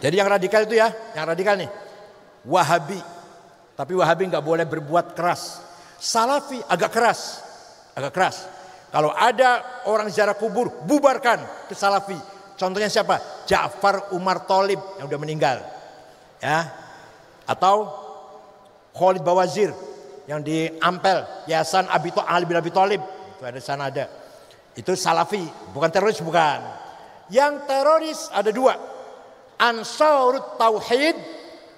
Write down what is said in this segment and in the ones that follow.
Jadi yang radikal itu ya, yang radikal nih, Wahabi. Tapi Wahabi nggak boleh berbuat keras. Salafi agak keras, agak keras. Kalau ada orang ziarah kubur, bubarkan ke Salafi. Contohnya siapa? Ja'far Umar Tholib yang udah meninggal, ya. Atau Khalid Bawazir yang di Ampel, Yayasan Ali bin Abi Tholib, itu ada sana ada. Itu Salafi, bukan teroris, bukan. Yang teroris ada dua. Ansarut Tauhid,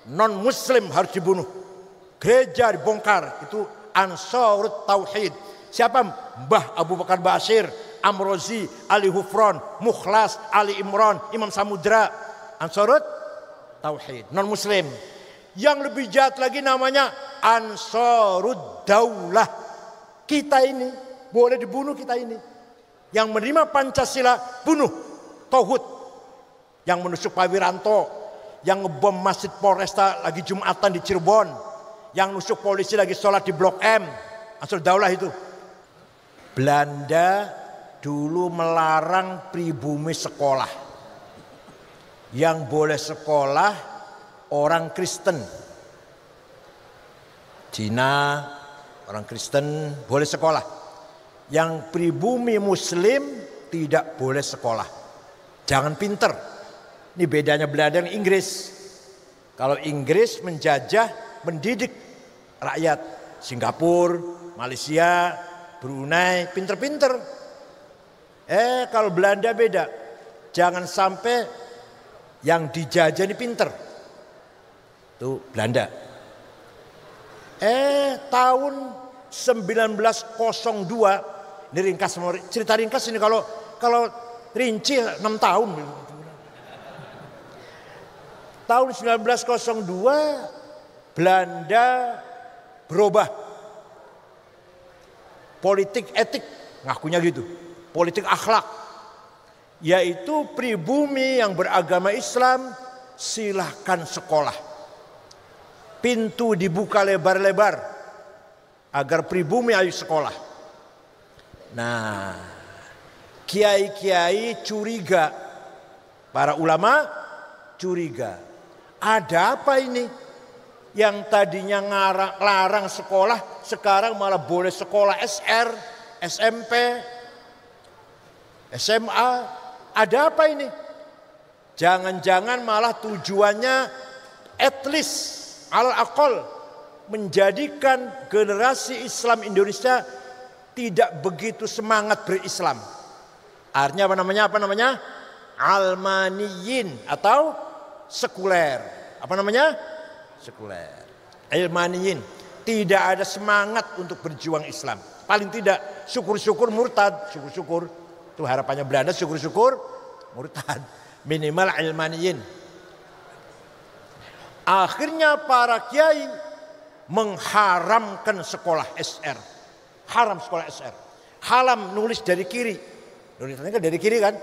non Muslim harus dibunuh. Gereja dibongkar, itu Ansarut Tauhid. Siapa? Mbah Abu Bakar Bashir, Amrozi, Ali Hufron, Mukhlas, Ali Imran, Imam Samudra. Ansarut Tauhid, non Muslim. Yang lebih jahat lagi namanya Ansarud Daulah. Kita ini boleh dibunuh, kita ini. Yang menerima Pancasila bunuh, tauhid. Yang menusuk Pak Wiranto, yang ngebom Masjid Polresta lagi Jumatan di Cirebon, yang nusuk polisi lagi sholat di Blok M. Ansarud Daulah itu. Belanda dulu melarang pribumi sekolah. Yang boleh sekolah orang Kristen. Cina, orang Kristen boleh sekolah. Yang pribumi Muslim tidak boleh sekolah. Jangan pinter. Ini bedanya Belanda dan Inggris. Kalau Inggris menjajah, mendidik rakyat. Singapura, Malaysia, Brunei, pinter-pinter. Kalau Belanda beda. Jangan sampai yang dijajah ini pinter. Itu Belanda. Tahun 1902, ini ringkas, cerita ringkas ini, kalau rinci 6 tahun. Tahun 1902 Belanda berubah. Politik etik, ngakunya gitu. Politik akhlak. Yaitu pribumi yang beragama Islam silahkan sekolah. Pintu dibuka lebar-lebar agar pribumi ayo sekolah. Nah, kiai-kiai curiga, para ulama curiga. Ada apa ini? Yang tadinya larang sekolah, sekarang malah boleh sekolah SR, SMP, SMA. Ada apa ini? Jangan-jangan malah tujuannya at least al-aqal menjadikan generasi Islam Indonesia tidak begitu semangat berislam. Artinya apa namanya? Almaniyin atau sekuler. Apa namanya? Sekuler. Almaniyin. Tidak ada semangat untuk berjuang Islam. Paling tidak syukur-syukur murtad. Syukur-syukur. Itu harapannya Belanda, syukur-syukur murtad. Minimal almaniyin. Akhirnya para kiai mengharamkan sekolah SR. Haram sekolah SR. Haram nulis dari kiri. Nulisnya kan dari kiri kan.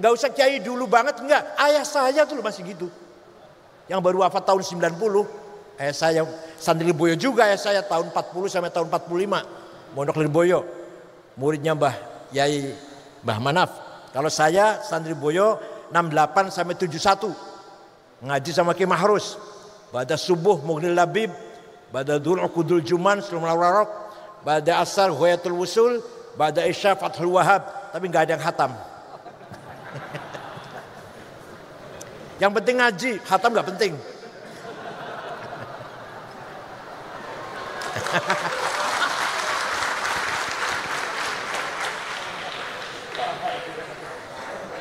Nggak usah kiai dulu banget, enggak. Ayah saya tuh masih gitu. Yang baru wafat tahun 90. Ayah saya Santri Lirboyo juga, ayah saya tahun 40 sampai tahun 45. Mondok Lirboyo. Muridnya Mbah Manaf. Kalau saya Santri Lirboyo 68 sampai 71. Ngaji sama Ki Mahrus. Bada subuh Mughnil Labib. Bada Dhul Uqudul Juman Sulul Warok. Bada asar Ghayatul Wusul. Bada isya Fathul Wahab. Tapi nggak ada yang khatam. Yang penting ngaji, khatam nggak penting.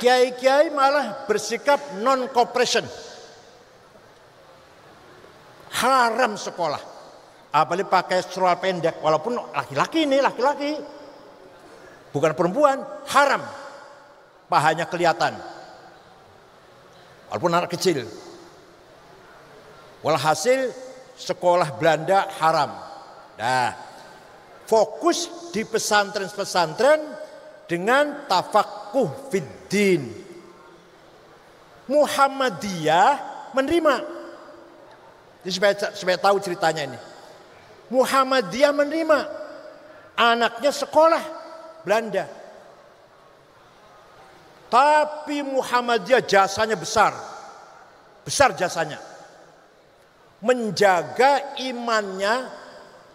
Kiai-kiai malah bersikap non-cooperation. Haram sekolah. Apalagi pakai seluar pendek, walaupun laki-laki ini, laki-laki. Bukan perempuan, haram. Pahanya kelihatan. Walaupun anak kecil. Walhasil sekolah Belanda haram. Nah, fokus di pesantren-pesantren dengan tafaqquh fiddin. Muhammadiyah menerima. Jadi supaya tahu ceritanya ini. Muhammadiyah menerima. Anaknya sekolah Belanda. Tapi Muhammadiyah jasanya besar. Besar jasanya. Menjaga imannya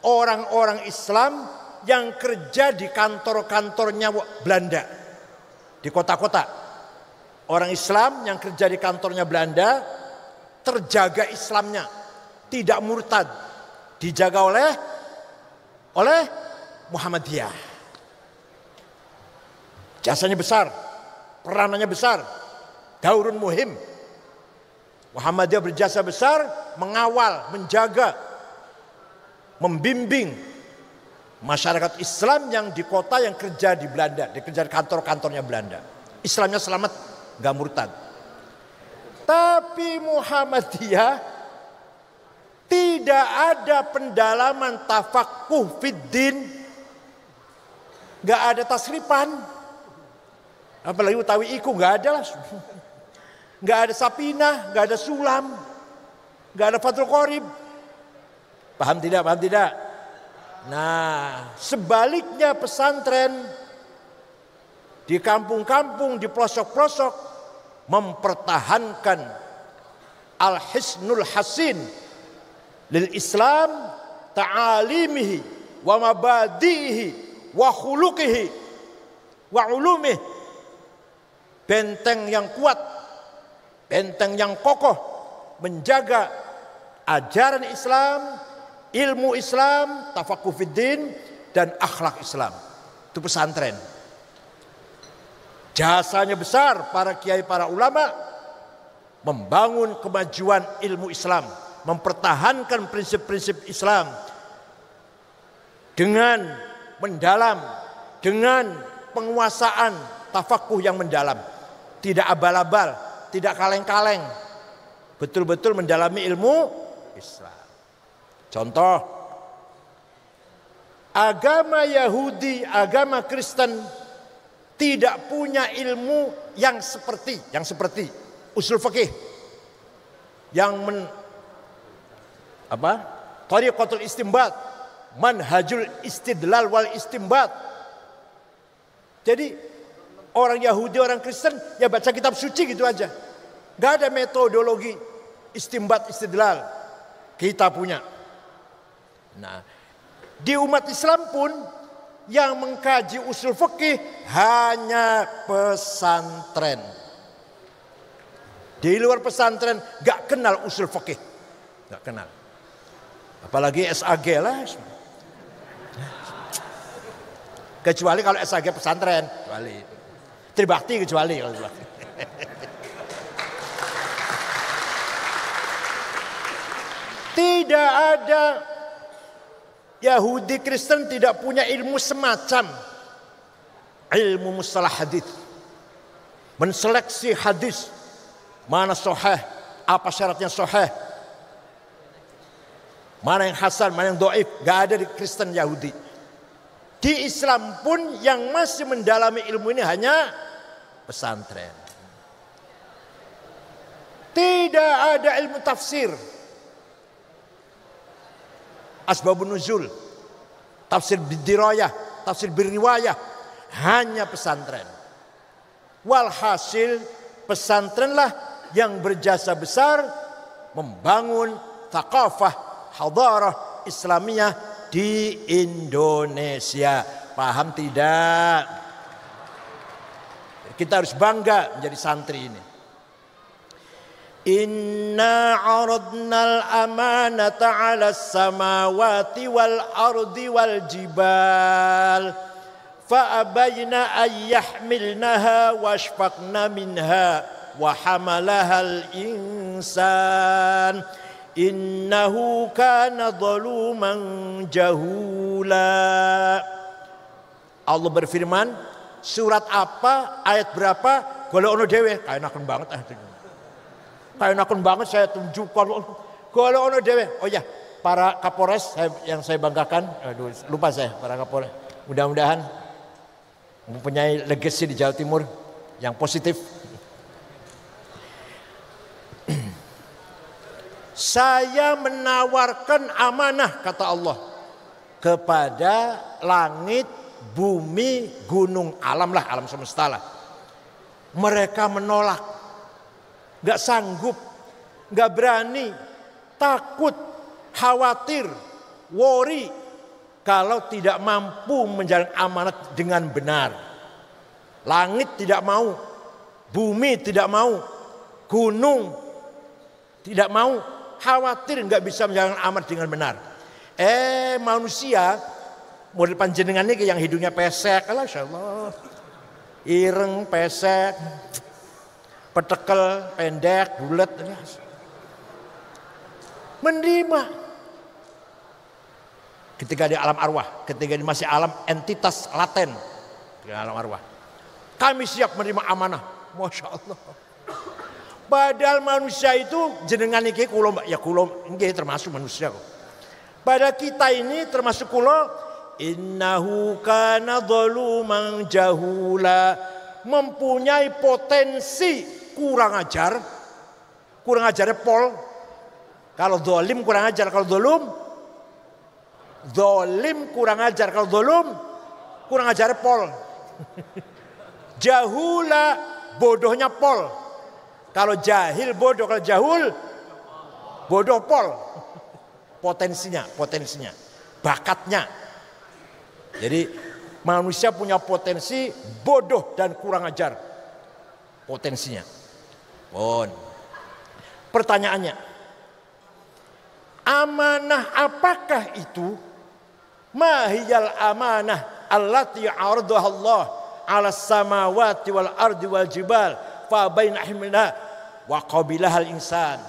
orang-orang Islam yang kerja di kantor-kantornya Belanda. Di kota-kota. Orang Islam yang kerja di kantornya Belanda terjaga Islamnya. Tidak murtad. Dijaga oleh Muhammadiyah. Jasanya besar. Peranannya besar. Daurun muhim. Muhammadiyah berjasa besar mengawal, menjaga, membimbing masyarakat Islam yang di kota yang kerja di Belanda, kerja di kantor-kantornya Belanda. Islamnya selamat, gak murtad. Tapi Muhammadiyah tidak ada pendalaman tafaqquh fiddin, gak ada tasrifan, apalagi utawi iku gak ada lah. Gak ada sapinah, gak ada sulam, gak ada fathul qorib. Paham tidak? Paham tidak? Nah, sebaliknya pesantren di kampung-kampung, di pelosok-pelosok mempertahankan al-hisnul hasin lil Islam, ta'alimihi wa mabadihi wa khuluqihi wa ulumihi. Benteng yang kuat, benteng yang kokoh menjaga ajaran Islam, ilmu Islam, tafaqquh fiddin dan akhlak Islam. Itu pesantren. Jasanya besar para kiai, para ulama membangun kemajuan ilmu Islam, mempertahankan prinsip-prinsip Islam dengan mendalam, dengan penguasaan tafaqquh yang mendalam, tidak abal-abal, tidak kaleng-kaleng, betul-betul mendalami ilmu Islam. Contoh, agama Yahudi, agama Kristen tidak punya ilmu yang seperti usul fikih, yang tariqatul istinbat, manhajul istidlal wal istinbat. Jadi orang Yahudi, orang Kristen ya baca kitab suci gitu aja. Gak ada metodologi istinbat istidlal. Kita punya. Nah, di umat Islam pun yang mengkaji usul fikih hanya pesantren. Di luar pesantren gak kenal usul fikih. Gak kenal. Apalagi SAG lah. Kecuali kalau SAG pesantren. Kecuali. Tribakti kecuali kalau Tribakti. Tidak ada Yahudi Kristen tidak punya ilmu semacam ilmu mustalah hadis, menseleksi hadis mana sahih, apa syaratnya sahih, mana yang hasan, mana yang dhaif. Gak ada di Kristen Yahudi. Di Islam pun yang masih mendalami ilmu ini hanya pesantren. Tidak ada ilmu tafsir, asbabun nuzul, tafsir bidirayah, tafsir biriwayah, hanya pesantren. Walhasil pesantrenlah yang berjasa besar membangun thaqafah, hadarah Islamiyah di Indonesia. Paham tidak? Kita harus bangga menjadi santri ini. Inna aradnal amanata 'alas samawati wal ardi wal jibal fa abayna ay yahmilnaha washfaqna minha wa hamalahal insan innahu kana zaluman jahula. Allah berfirman, surat apa, ayat berapa, golek ono dhewe, kaenaken banget. Kaenaken banget saya tunjukkan. Golek ono dhewe. Oh ya, para Kapolres yang saya banggakan, aduh lupa saya, para Kapolres. Mudah-mudahan mempunyai legacy di Jawa Timur yang positif. Saya menawarkan amanah, kata Allah, kepada langit, bumi, gunung, alam lah, alam semesta lah. Mereka menolak, gak sanggup. nggak berani, takut, khawatir, worry kalau tidak mampu menjalankan amanat dengan benar. Langit tidak mau, bumi tidak mau, gunung tidak mau, khawatir nggak bisa menjalankan amanat dengan benar. Manusia model panjenengan ini yang hidungnya pesek, Allah, ireng, pesek, petekel, pendek, bulat, menerima. Ketika di alam arwah, ketika di masih alam entitas laten, di alam arwah, kami siap menerima amanah, masya Allah. Padahal manusia itu jenengan iki kulo, ya kulo nggih termasuk manusia kok. Pada kita ini termasuk kulo, innahu kana zaluman jahula, mempunyai potensi kurang ajar pol. Kalau zalim kurang ajar, kalau zalim kurang ajar, kalau zalum kurang ajar pol. Jahula bodohnya pol. Kalau jahil bodoh, kalau jahul bodoh pol. Potensinya, bakatnya. Jadi manusia punya potensi bodoh dan kurang ajar. Potensinya. Pertanyaannya, amanah apakah itu? Mahiyal amanah allati ardaha Allah 'ala samawati wal ardi wal jibal fa baina himna wa qabilahal insan.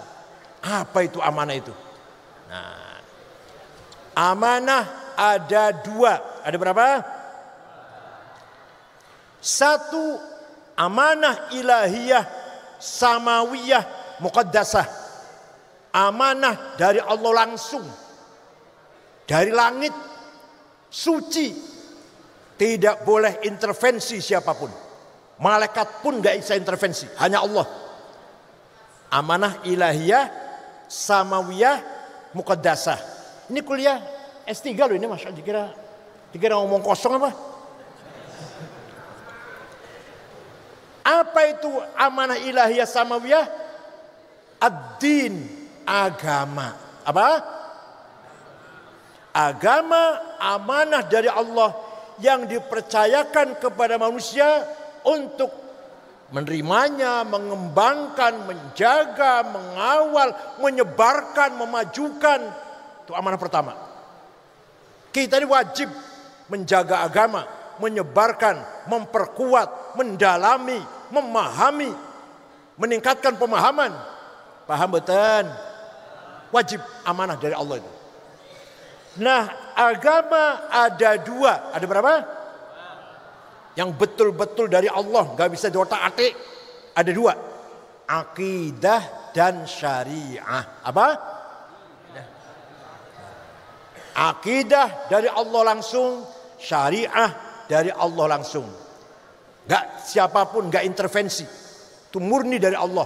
Apa itu amanah itu? Nah, amanah ada dua. Ada berapa? Satu, amanah ilahiyah samawiyah muqaddasah. Amanah dari Allah langsung, dari langit, suci, tidak boleh intervensi siapapun. Malaikat pun gak bisa intervensi, hanya Allah. Amanah ilahiyah samawiyah muqaddasah. Ini kuliah S3 loh ini, Mas. Dikira ngomong kosong apa? Apa itu amanah ilahiyah samawiyah? Ad-din, agama. Apa? Agama, amanah dari Allah yang dipercayakan kepada manusia untuk menerimanya, mengembangkan, menjaga, mengawal, menyebarkan, memajukan. Itu amanah pertama. Kita ini wajib menjaga agama, menyebarkan, memperkuat, mendalami, memahami, meningkatkan pemahaman. Paham betul? Wajib, amanah dari Allah itu. Nah, agama ada dua. Ada berapa? Yang betul-betul dari Allah, gak bisa diotak-atik. Ada dua, akidah dan syariah. Apa? Akidah dari Allah langsung, syariah dari Allah langsung. Gak siapapun, gak intervensi. Itu murni dari Allah.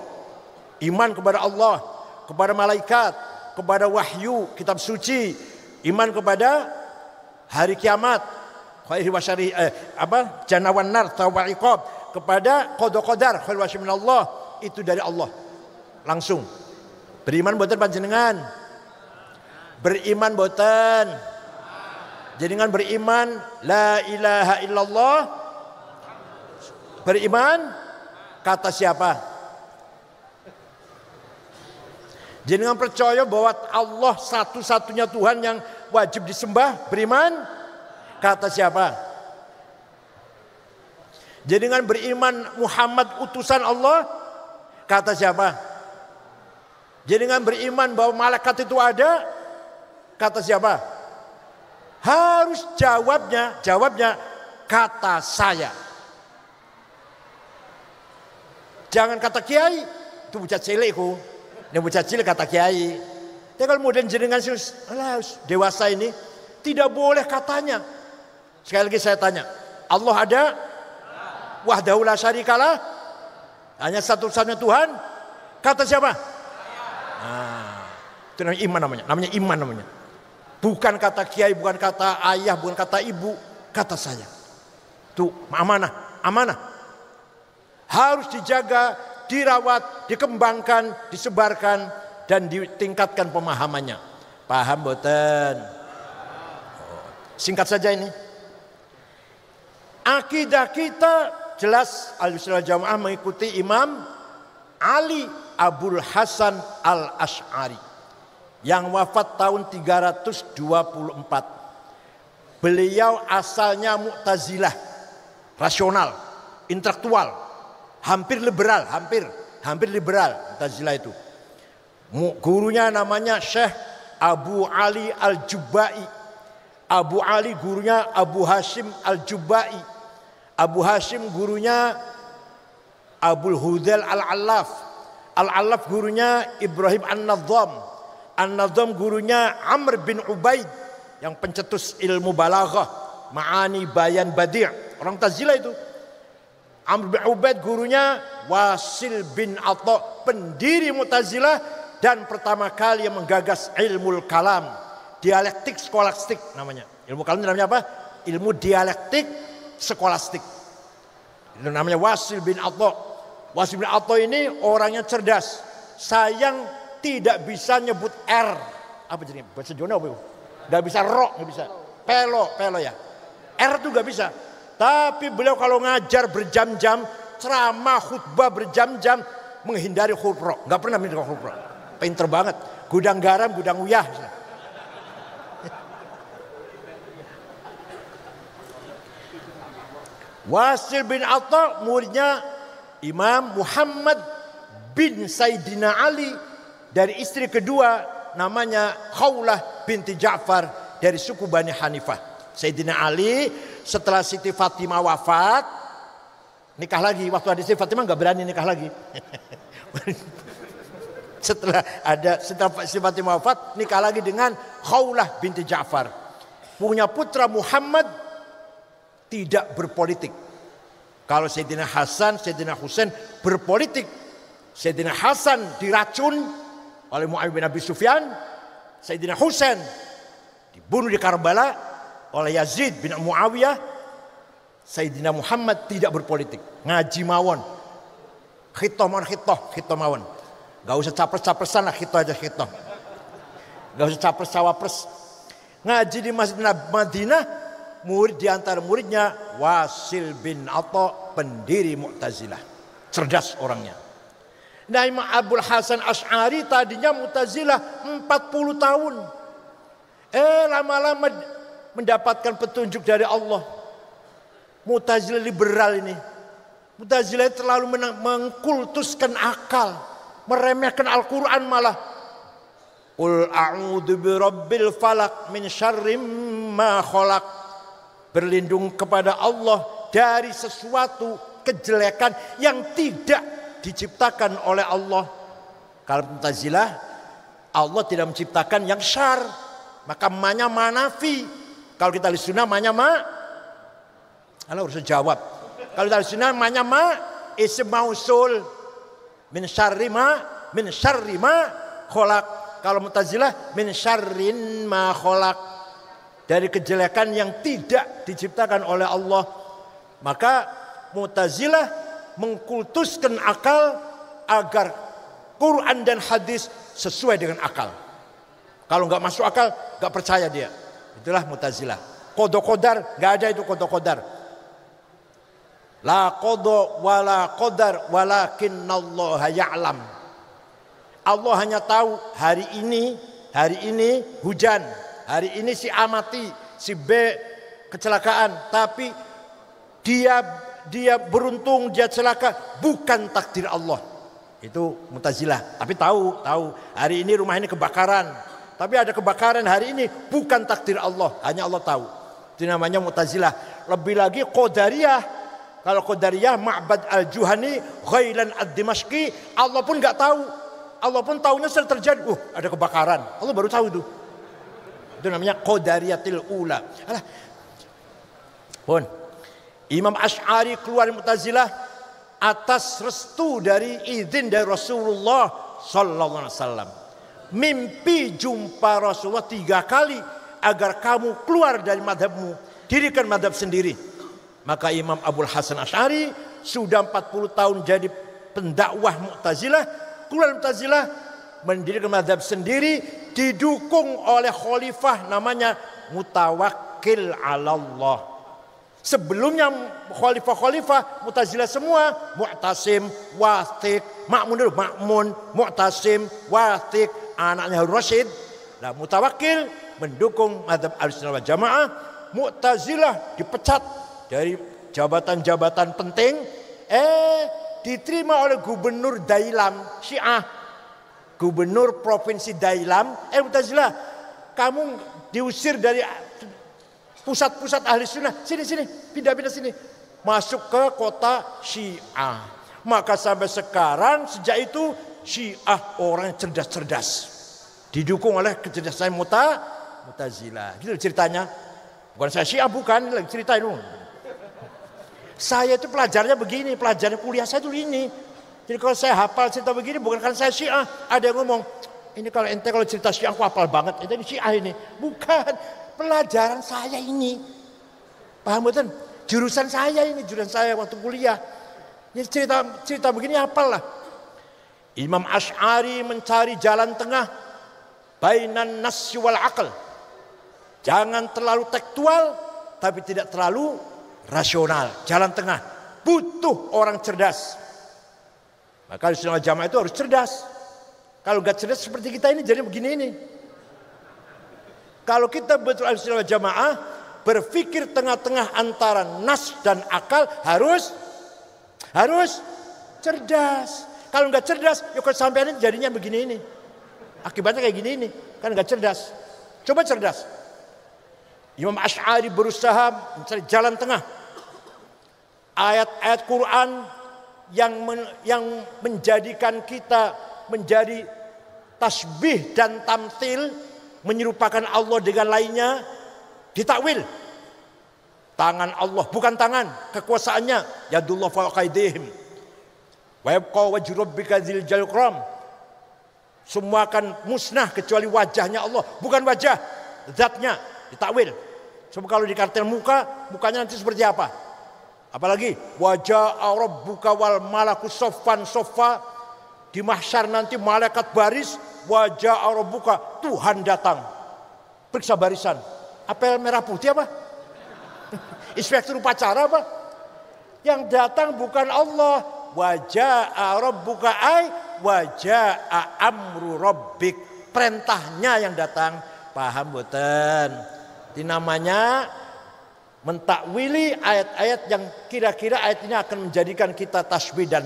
Iman kepada Allah, kepada malaikat, kepada wahyu, kitab suci, iman kepada hari kiamat, khairi wa syari, jannah wan nar, thawab wa iqab, kepada qada qadar, khair wa syarri minallah, itu dari Allah langsung. Beriman boten panjenengan? Beriman boten? Jenengan beriman la ilaha illallah? Beriman kata siapa? Jenengan percaya bahwa Allah satu-satunya Tuhan yang wajib disembah? Beriman kata siapa? Jenengan beriman Muhammad utusan Allah? Kata siapa? Jenengan beriman bahwa malaikat itu ada? Kata siapa? Harus jawabnya kata saya. Jangan kata kiai, itu bocah cilikku. Ini bocah cilik kata kiai. Tapi kalau kemudian jenengan dewasa ini tidak boleh katanya. Sekali lagi saya tanya, Allah ada? Wahdahu la syarikalah, hanya satu-satunya Tuhan. Kata siapa? Itu namanya iman namanya. Namanya iman namanya. Bukan kata kiai, bukan kata ayah, bukan kata ibu, kata saya. Itu amanah, amanah. Harus dijaga, dirawat, dikembangkan, disebarkan, dan ditingkatkan pemahamannya. Paham boten? Singkat saja ini. Akidah kita jelas Ahlussunnah Jamaah mengikuti Imam Ali Abul Hasan Al-Asy'ari yang wafat tahun 324. Beliau asalnya Mu'tazilah, rasional, intelektual, hampir liberal, hampir liberal Mu'tazilah itu. Gurunya namanya Syekh Abu Ali Al-Jubba'i. Abu Ali gurunya Abu Hashim Al-Jubba'i. Abu Hashim gurunya Abul Hudail Al-Allaf. Al-Allaf gurunya Ibrahim An-Nadham. An-Nadham gurunya Amr bin Ubaid yang pencetus ilmu balaghah, ma'ani, bayan, badi'. Orang Mu'tazilah itu. Amr bin Ubaid gurunya Wasil bin Atha, pendiri Mu'tazilah dan pertama kali yang menggagas ilmu kalam, dialektik skolastik namanya. Ilmu kalam namanya apa? Ilmu dialektik skolastik. Itu namanya Wasil bin Atha. Wasil bin Atha ini orangnya cerdas. Sayang tidak bisa nyebut R. Apa jadi bahasa Jawa apa? Gak bisa ro, gak bisa. Pelo ya. R itu gak bisa. Tapi beliau kalau ngajar berjam-jam, ceramah, khutbah berjam-jam, menghindari huruf ro. Gak pernah minta huruf ro. Pinter banget. Gudang garam, gudang uyah. Wasil bin Atha muridnya Imam Muhammad bin Sayyidina Ali, dari istri kedua namanya Khawlah binti Ja'far dari suku Bani Hanifah. Sayyidina Ali setelah Siti Fatimah wafat nikah lagi. Waktu ada Siti Fatimah nggak berani nikah lagi. Setelah Siti Fatimah wafat nikah lagi dengan Khawlah binti Ja'far. Punya putra Muhammad tidak berpolitik. Kalau Sayyidina Hasan, Sayyidina Husain berpolitik. Sayyidina Hasan diracun oleh Muawiyah bin Abi Sufyan. Sayyidina Husain dibunuh di Karbala oleh Yazid bin Muawiyah. Sayyidina Muhammad tidak berpolitik, ngaji mawon. Khitoh mawon. Gak usah capres-capresan lah, khitoh aja khitoh. Gak usah capres-cawapres. Ngaji di Masjid Madinah, murid di antara muridnya Wasil bin Atha, pendiri Mu'tazilah. Cerdas orangnya. Nah, Imam Abul Hasan Asy'ari tadinya Mu'tazilah 40 tahun. Lama-lama mendapatkan petunjuk dari Allah. Mu'tazilah liberal ini. Mu'tazilah terlalu mengkultuskan akal, meremehkan Al-Quran malah. Qul a'udzu birabbil falaq min syarri ma khalaq. Berlindung kepada Allah dari sesuatu kejelekan yang tidak diciptakan oleh Allah. Kalau Mu'tazilah, Allah tidak menciptakan yang syar, maka ma-nya manafi. Kalau kita ahli sunnah ma-nya ma. Allah harus jawab. Kalau kita ahli sunnah ma-nya ma isim mausul min syarri ma khalaq. Kalau Mu'tazilah min syarrin ma khalaq, dari kejelekan yang tidak diciptakan oleh Allah. Maka Mu'tazilah mengkultuskan akal agar Quran dan hadis sesuai dengan akal. Kalau nggak masuk akal, nggak percaya dia. Itulah Mu'tazilah. Qada qadar, nggak ada itu qada qadar. La qada wala qadar walakinnallaha ya'lam. Allah hanya tahu hari ini hujan, hari ini si A mati, si B kecelakaan, tapi dia beruntung, dia celaka, bukan takdir Allah. Itu Mu'tazilah. Tapi tahu hari ini rumah ini kebakaran, tapi ada kebakaran hari ini, bukan takdir Allah, hanya Allah tahu. Itu namanya Mu'tazilah. Lebih lagi Qadariyah. Kalau Qadariyah, Ma'bad al-Juhani, Ghailan ad-Dimashqi, Allah pun nggak tahu. Allah pun tahunya setelah terjadi. Ada kebakaran, Allah baru tahu itu. Itu namanya Qadariyatil ula. Pun Imam Asy'ari keluar dari Mu'tazilah atas restu dari izin dari Rasulullah sallallahu alaihi wasallam. Mimpi jumpa Rasulullah 3 kali agar kamu keluar dari madhabmu, dirikan madhab sendiri. Maka Imam Abul Hasan Asy'ari sudah 40 tahun jadi pendakwah Mu'tazilah, Keluar Mu'tazilah, mendirikan mazhab sendiri, didukung oleh khalifah namanya Mutawakkil 'ala Allah. Sebelumnya khalifah-khalifah Mu'tazilah semua Mu'tasim, Wathiq, Ma'mun, Mu'tasim, Wathiq, anaknya Harun Rasyid. Nah, Mutawakkil mendukung mazhab Ahlussunnah wal Jamaah. Mu'tazilah dipecat dari jabatan-jabatan penting, diterima oleh gubernur Dailam, Syiah. Gubernur provinsi Dailam, Mu'tazilah, kamu diusir dari pusat-pusat ahli sunnah, sini, pindah-pindah sini, masuk ke kota Syiah. Maka sampai sekarang, sejak itu Syiah orang cerdas-cerdas, didukung oleh kecerdasan Mu'tazilah. Gitu ceritanya. Bukan saya Syiah, bukan, lagi cerita itu. Saya itu pelajarnya begini, pelajaran kuliah saya itu ini. Jadi kalau saya hafal cerita begini, bukan karena saya Syiah. Ada yang ngomong, ini kalau ente kalau cerita Syiah aku hafal banget, ente ini Syiah ini. Bukan. Pelajaran saya ini, paham betul? Jurusan saya ini, jurusan saya waktu kuliah. Ini cerita begini hafal lah. Imam Asy'ari mencari jalan tengah, bainan nasy wal aql. Jangan terlalu tekstual, tapi tidak terlalu rasional. Jalan tengah, butuh orang cerdas. Maka Ahlussunnah wal Jamaah itu harus cerdas. Kalau nggak cerdas seperti kita ini, jadi begini ini. Kalau kita betul Ahlussunnah wal Jamaah, berpikir tengah-tengah antara nas dan akal, harus cerdas. Kalau nggak cerdas, ya kalau sampean jadinya begini ini. Akibatnya kayak gini ini, kan nggak cerdas. Coba cerdas. Imam Asy'ari berusaha mencari jalan tengah. Ayat-ayat Quran yang menjadikan kita menjadi tasbih dan tamtsil, menyerupakan Allah dengan lainnya, ditakwil. Tangan Allah bukan tangan, kekuasaannya yadullah fawqa aydihim wa yabqa wajhu rabbika dzil jalali wal ikram. Semua akan musnah kecuali wajahnya Allah, bukan wajah, zatnya, ditakwil. Coba kalau di kartel mukanya nanti seperti apa? Apalagi wajah rabbuka wal malaku soffan soffa, di mahsyar nanti malaikat baris, wajah rabbuka, Tuhan datang. Periksa barisan. Apel merah putih apa? Inspektur upacara apa? Yang datang bukan Allah. Wajah rabbuka ay wajah amru rabbik. Perintahnya yang datang. Paham boten? Ini namanya mentakwili ayat-ayat yang kira-kira ayat ini akan menjadikan kita tasbih dan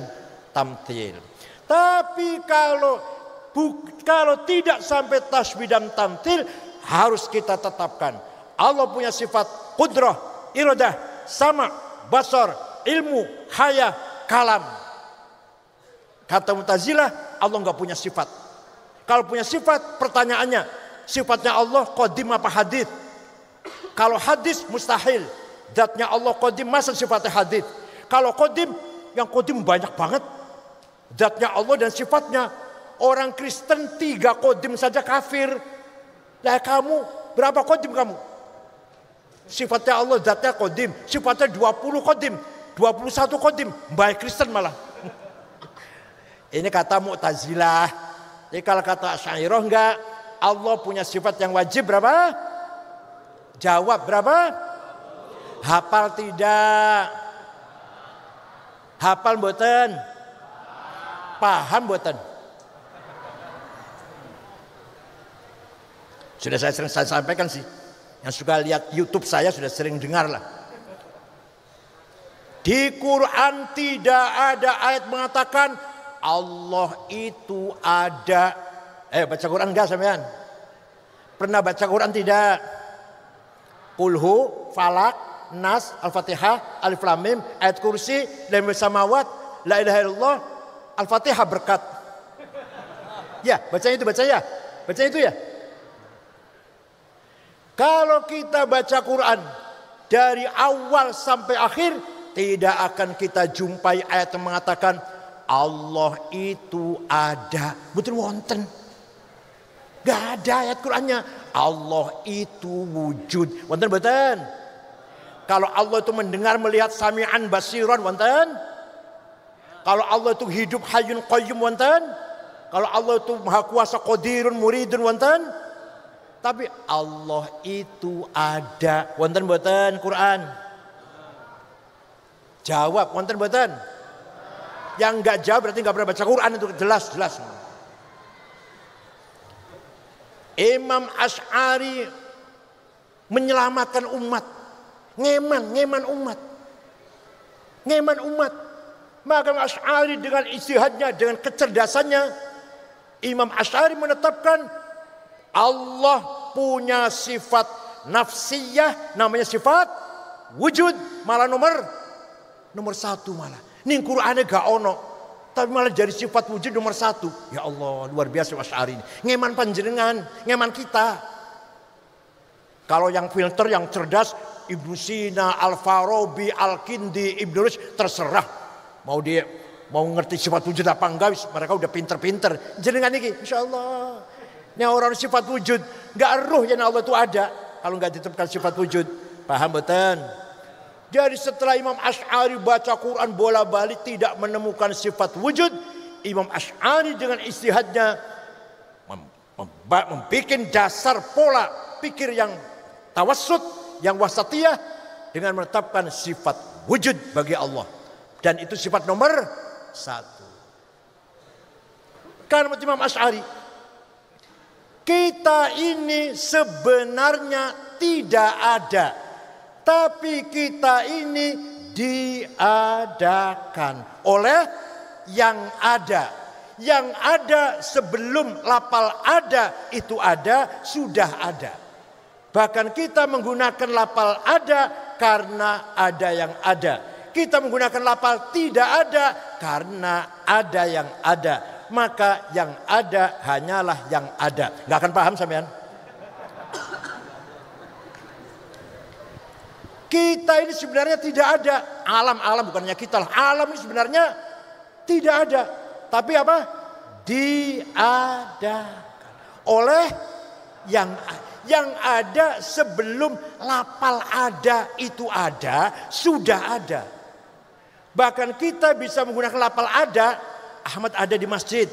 tamtsil. Tapi kalau tidak sampai tasbih dan tamtsil, harus kita tetapkan Allah punya sifat qudrah, iradah, sama, basar, ilmu, haya, kalam. Kata Mu'tazilah, Allah enggak punya sifat. Kalau punya sifat, pertanyaannya, sifatnya Allah qadim apa hadits? Kalau hadis mustahil, zatnya Allah qadim, masa sifatnya hadits? Kalau qadim, yang qadim banyak banget. Zatnya Allah dan sifatnya. Orang Kristen 3 qadim saja kafir. Lah kamu berapa qadim kamu? Sifatnya Allah, zatnya qadim, sifatnya 20 qadim, 21 qadim, baik Kristen malah. Ini kata Mu'tazilah. Jadi kalau kata Asy'ariyah enggak, Allah punya sifat yang wajib berapa? Jawab berapa? Hafal tidak? Hafal mboten? Paham mboten? Sudah saya sering sampaikan sih. Yang suka lihat YouTube saya sudah sering dengar lah. Di Quran tidak ada ayat mengatakan Allah itu ada. Baca Quran enggak sampean? Pernah baca Quran tidak? Qulhu, Falak, Nas, Al-Fatihah, Alif Lam Mim, ayat kursi, Lam samawat, la ilaha illallah, Al-Fatihah berkat. Ya, baca itu, baca ya. Baca itu ya. Kalau kita baca Quran dari awal sampai akhir, tidak akan kita jumpai ayat yang mengatakan Allah itu ada. Betul wonten. Gak ada ayat Qurannya Allah itu wujud. Wonten betul. Kalau Allah itu mendengar, melihat, sami'an, basiran, wonten. Kalau Allah itu hidup, hayyun qayyum, wonten. Kalau Allah itu maha kuasa, qadirun, muridun, wonten. Tapi Allah itu ada. Wonten mboten Quran? Jawab, wonten mboten? Yang enggak jawab berarti enggak pernah baca Quran, itu jelas. Imam Asy'ari menyelamatkan umat. Ngeman umat. Maka Asy'ari dengan ijtihadnya, dengan kecerdasannya, Imam Asy'ari menetapkan Allah punya sifat nafsiyah, namanya sifat wujud, malah nomor satu malah. Ning Qur'ane gak ono, tapi malah jadi sifat wujud nomor satu. Ya Allah, luar biasa Asy'ari ini. Ngeman panjenengan, ngeman kita. Kalau yang filter, yang cerdas, Ibnu Sina, Al-Farabi, Al-Kindi, Ibnu Rushd, terserah. Mau ngerti sifat wujud apa enggak, mereka udah pinter-pinter. Jenengan ini, insya Allah. Ini orang sifat wujud, enggak ruh yang Allah itu ada. Kalau enggak ditetapkan sifat wujud, paham betul? Jadi setelah Imam Asy'ari baca Quran bola-balik tidak menemukan sifat wujud, Imam Asy'ari dengan ijtihadnya membuat dasar pola pikir yang tawassut, yang wasatiyah, dengan menetapkan sifat wujud bagi Allah. Dan itu sifat nomor satu. Karena Imam Asy'ari, kita ini sebenarnya tidak ada, tapi kita ini diadakan oleh yang ada. Yang ada sebelum lafal ada itu ada, sudah ada. Bahkan kita menggunakan lafal ada karena ada yang ada. Kita menggunakan lafal tidak ada karena ada yang ada. Maka yang ada hanyalah yang ada. Gak akan paham sampean? Kita ini sebenarnya tidak ada. Alam bukannya kita lah. Alam ini sebenarnya tidak ada. Tapi apa? Diadakan oleh yang ada sebelum lafal ada itu ada, sudah ada. Bahkan kita bisa menggunakan lafal ada. Ahmad ada di masjid,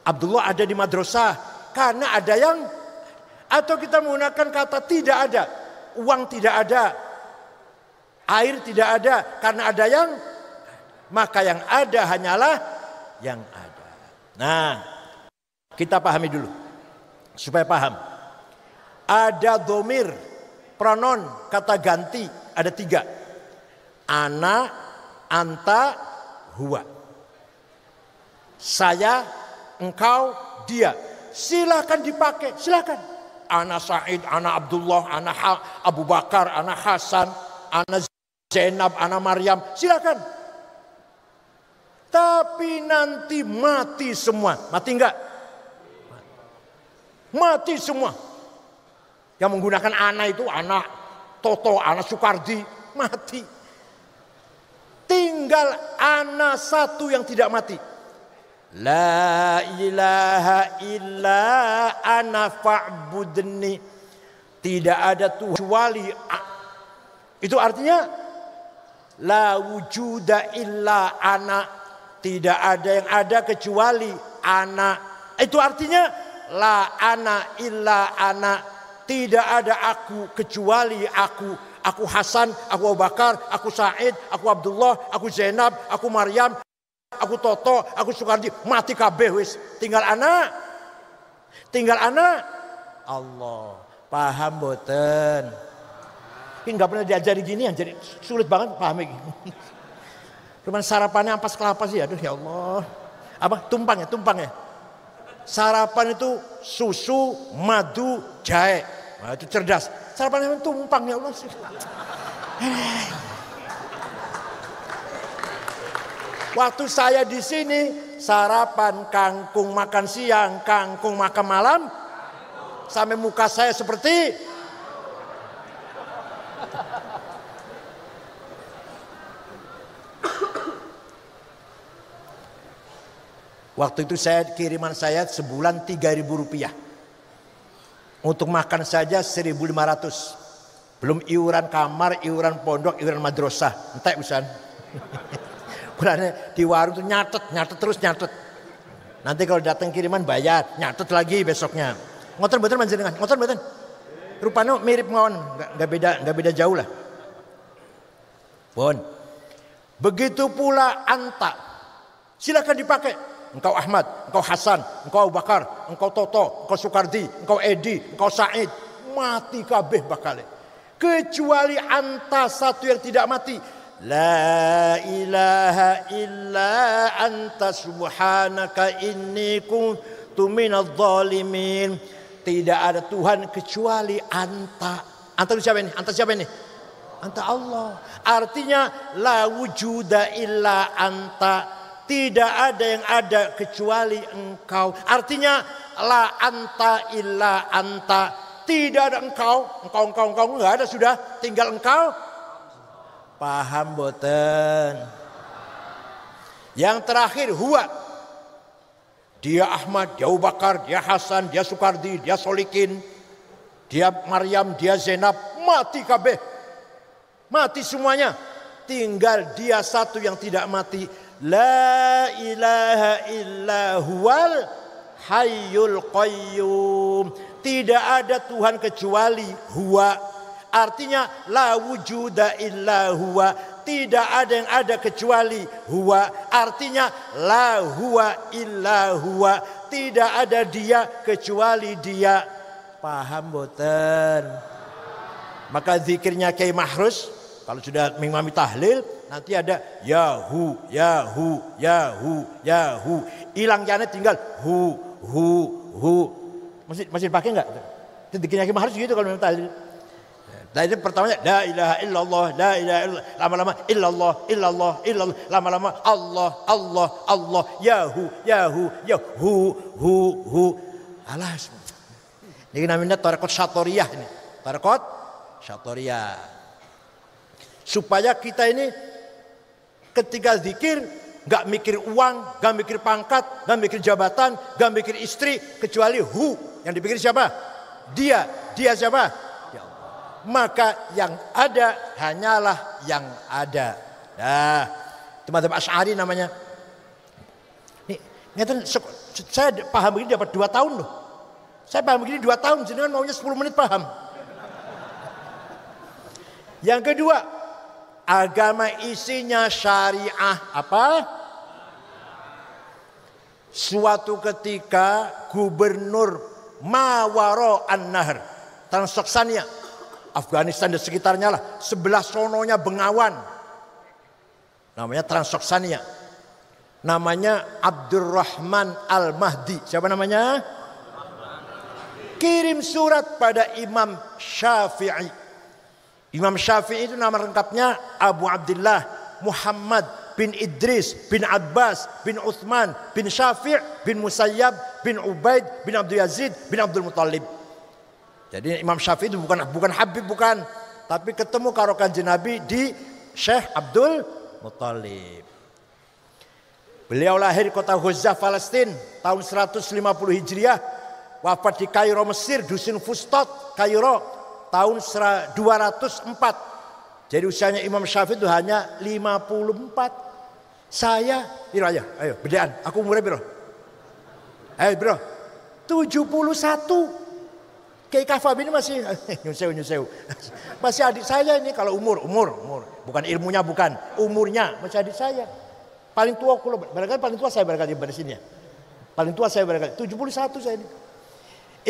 Abdullah ada di madrasah, karena ada yang. Atau kita menggunakan kata tidak ada, uang tidak ada, air tidak ada, karena ada yang. Maka yang ada hanyalah yang ada. Nah, kita pahami dulu supaya paham. Ada dhamir, pronoun, kata ganti, ada 3. Ana, anta, huwa. Saya, engkau, dia. Silahkan dipakai, silahkan. Ana Said, ana Abdullah, ana Abu Bakar, ana Hasan, ana Zainab, ana Maryam, silahkan. Tapi nanti mati semua. Mati enggak? Mati semua. Yang menggunakan ana itu anak Toto, anak Sukardi, mati. Tinggal ana satu yang tidak mati. La ilaha illa ana fa'budni. Tidak ada Tuhan kecuali itu artinya la wujuda illa ana. Tidak ada yang ada kecuali ana. Itu artinya la ana illa ana. Tidak ada aku kecuali aku. Aku Hasan, aku Abu Bakar, aku Said, aku Abdullah, aku Zainab, aku Maryam, aku Toto, aku Sukardi, mati kabeh wis. Tinggal anak. Allah. Paham boten? Ini nggak pernah diajari gini, jadi sulit banget paham ini. Cuman sarapannya ampas kelapa sih, aduh ya Allah. Apa? Tumpang ya. Sarapan itu susu, madu, jahe. Nah, itu cerdas. Sarapannya tumpang ya Allah. Waktu saya di sini sarapan kangkung, makan siang, kangkung makan malam, sampai muka saya seperti waktu itu kiriman saya sebulan 3.000 rupiah. Untuk makan saja 1.500. Belum iuran kamar, iuran pondok, iuran madrasah. Entek usan. Bulannya di warung tuh nyatet terus. Nanti kalau datang kiriman bayar, nyatet lagi besoknya. Ngoten mboten panjenengan, ngoten mboten. Rupanya mirip mawon, enggak beda jauh lah. Pun. Begitu pula anta. Silakan dipakai. Engkau Ahmad, engkau Hasan, engkau Abu Bakar, engkau Toto, engkau Sukardi, engkau Edi, engkau Said. Mati kabeh bakal. Kecuali anta satu yang tidak mati. La ilaha illa anta subhanaka inni kuntu minadh dhalimin. Tidak ada Tuhan kecuali anta. Anta siapa ini? Anta siapa ini? Anta Allah. Artinya la wujuda illa anta. Tidak ada yang ada kecuali engkau. Artinya la anta illa anta. Tidak ada engkau. Engkau enggak ada sudah. Tinggal engkau. Paham boten? Yang terakhir huwa. Dia Ahmad, dia Abu Bakar, dia Hasan, dia Sukardi, dia Solikin, dia Maryam, dia Zainab. Mati kabeh. Mati semuanya. Tinggal dia satu yang tidak mati. La ilaha illa huwal hayyul qayyum. Tidak ada Tuhan kecuali huwa. Artinya la wujuda illa huwa. Tidak ada yang ada kecuali huwa. Artinya la huwa illa huwa. Tidak ada dia kecuali dia. Paham boten? Maka zikirnya Kiai Mahrus kalau sudah mengimami tahlil nanti ada yahu yahu yahu yahu. Hilang jane tinggal hu. Masih pakai enggak? Zikirnya Kiai Mahrus gitu kalau memang tahlil. Nah itu pertamanya la ilaha illallah, la ilaha illallah, lama-lama illallah, lama-lama Allah, yahu, hu. Alas. Ini namanya tarekat syatoriyah ini. Tarekat syatoriyah. Supaya kita ini ketika zikir enggak mikir uang, enggak mikir pangkat, enggak mikir jabatan, enggak mikir istri, kecuali hu. Yang dipikir siapa? Dia siapa? Maka yang ada hanyalah yang ada. Nah, itu madzhab Asy'ari namanya. Nih, ngeten saya paham begini dapat 2 tahun loh. Saya paham begini 2 tahun, jenengan maunya 10 menit paham. Yang kedua, agama isinya syariah apa? Suatu ketika gubernur Mawaro An-Nahr, Transoksania, Afghanistan dan sekitarnya lah, sebelah sononya Bengawan. Namanya Transoksania. Namanya Abdurrahman Al-Mahdi. Siapa namanya? Kirim surat pada Imam Syafi'i. Imam Syafi'i itu nama lengkapnya Abu Abdullah Muhammad bin Idris bin Abbas bin Uthman bin Syafi' bin Musayyab bin Ubaid bin Abdul Yazid bin Abdul Muttalib. Jadi Imam Syafi'i itu bukan Habib, bukan, tapi ketemu karo Kanjeng Nabi di Syekh Abdul Muttalib. Beliau lahir di kota Ghazah, Palestina tahun 150 Hijriah, wafat di Kairo, Mesir, dusun Fustat, Kairo tahun 204. Jadi usianya Imam Syafi'i itu hanya 54. Saya, ayo bedaan, aku umurnya bro. Ayo bro, 71. Kiai Kafab ini masih nyusew. Masih adik saya ini kalau umur. Bukan ilmunya, bukan. Umurnya masih adik saya. Paling tua kalau barangkali paling tua saya barangkali pada sini ya. Paling tua saya barangkali 71 saya ini.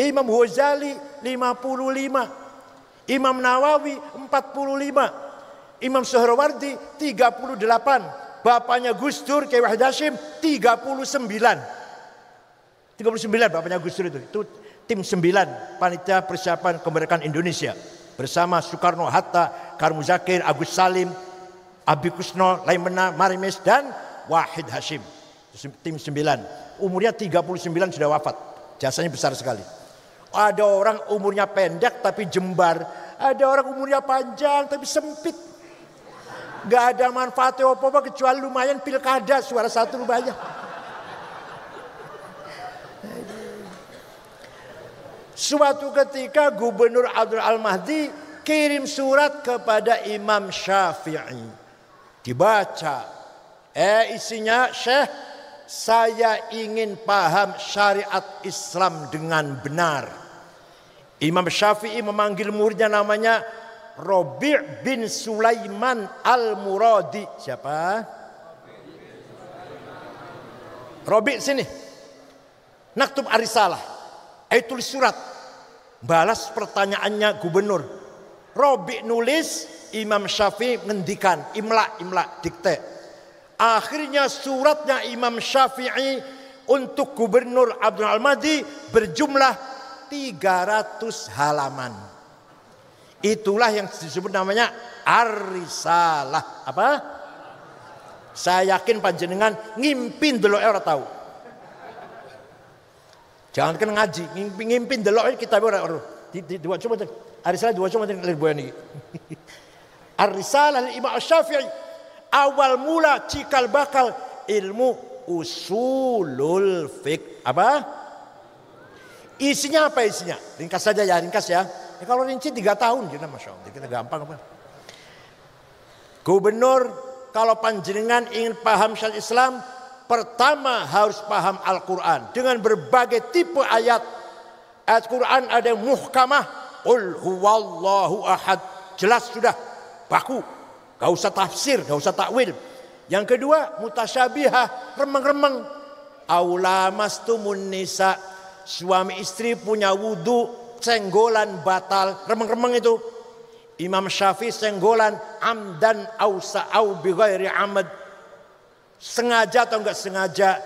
Imam Ghazali 55. Imam Nawawi 45. Imam Suhrawardi 38. Bapaknya Gus Dur Kiai Wahid Hasyim 39. 39 bapaknya Gus Dur itu. Itu tim 9 panitia persiapan kemerdekaan Indonesia bersama Soekarno, Hatta, Karmu Zakir, Agus Salim, Abi Kusno, Laimena, Marimis dan Wahid Hasyim. Tim 9. Umurnya 39 sudah wafat. Jasanya besar sekali. Ada orang umurnya pendek tapi jembar, ada orang umurnya panjang tapi sempit. Gak ada manfaatnya apa-apa kecuali lumayan pilkada suara satu lumayan. Suatu ketika Gubernur Abdul Al-Mahdi kirim surat kepada Imam Syafi'i. Dibaca. Isinya, Syekh, saya ingin paham syariat Islam dengan benar. Imam Syafi'i memanggil muridnya namanya Rabi' bin Sulaiman Al-Muradi. Siapa? Rabi' sini. Naktub arisalah. Tulis surat. Balas pertanyaannya gubernur. Rabi' nulis, Imam Syafi'i ngendikan, imla, dikte. Akhirnya suratnya Imam Syafi'i untuk gubernur Abdul Al-Mahdi berjumlah 300 halaman. Itulah yang disebut namanya Ar-Risalah. Apa? Saya yakin panjenengan ngimpin delok ora tahu. Jangan kena ngaji, ngimpin delok kitab ora. Dua cuma Ar-Risalah dua cuma boyan iki. Ar-Risalah Imam Syafi'i awal mula cikal bakal ilmu usulul fiqh. Apa? Isinya apa isinya? Ringkas saja ya, ringkas ya. Kalau rinci 3 tahun kita Masya Allah, kita gampang apa? Gubernur, kalau panjenengan ingin paham syariat Islam, pertama harus paham Al-Quran dengan berbagai tipe ayat. Ayat Quran ada yang muhkamah, qul huwallahu ahad, jelas sudah, baku, gak usah tafsir, gak usah takwil. Yang kedua mutasyabihah, remeng-remeng. Aulamastumun nisa, suami istri punya wudu, senggolan batal, remeng-remeng itu. Imam Syafi'i senggolan amdan au bighairi amad, sengaja atau enggak sengaja,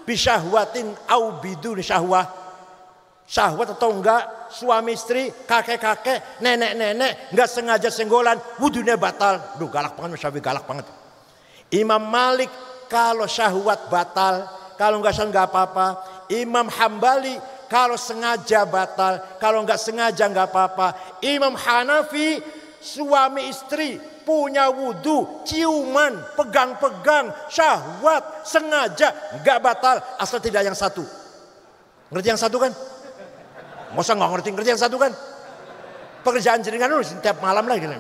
bisyahwatin au bidun syahwah, syahwat atau enggak, suami istri, kakek-kakek, nenek-nenek enggak sengaja senggolan, wudunya batal. Duh, galak banget Syafi'i, galak banget. Imam Malik kalau syahwat batal, kalau enggak sengaja enggak apa-apa. Imam Hambali kalau sengaja batal, kalau enggak sengaja enggak apa-apa. Imam Hanafi suami istri punya wudu, ciuman, pegang-pegang, syahwat, sengaja enggak batal asal tidak yang satu. Ngerti yang satu kan? Masa enggak ngerti yang satu kan? Pekerjaan jenengan dulu setiap malam lagi.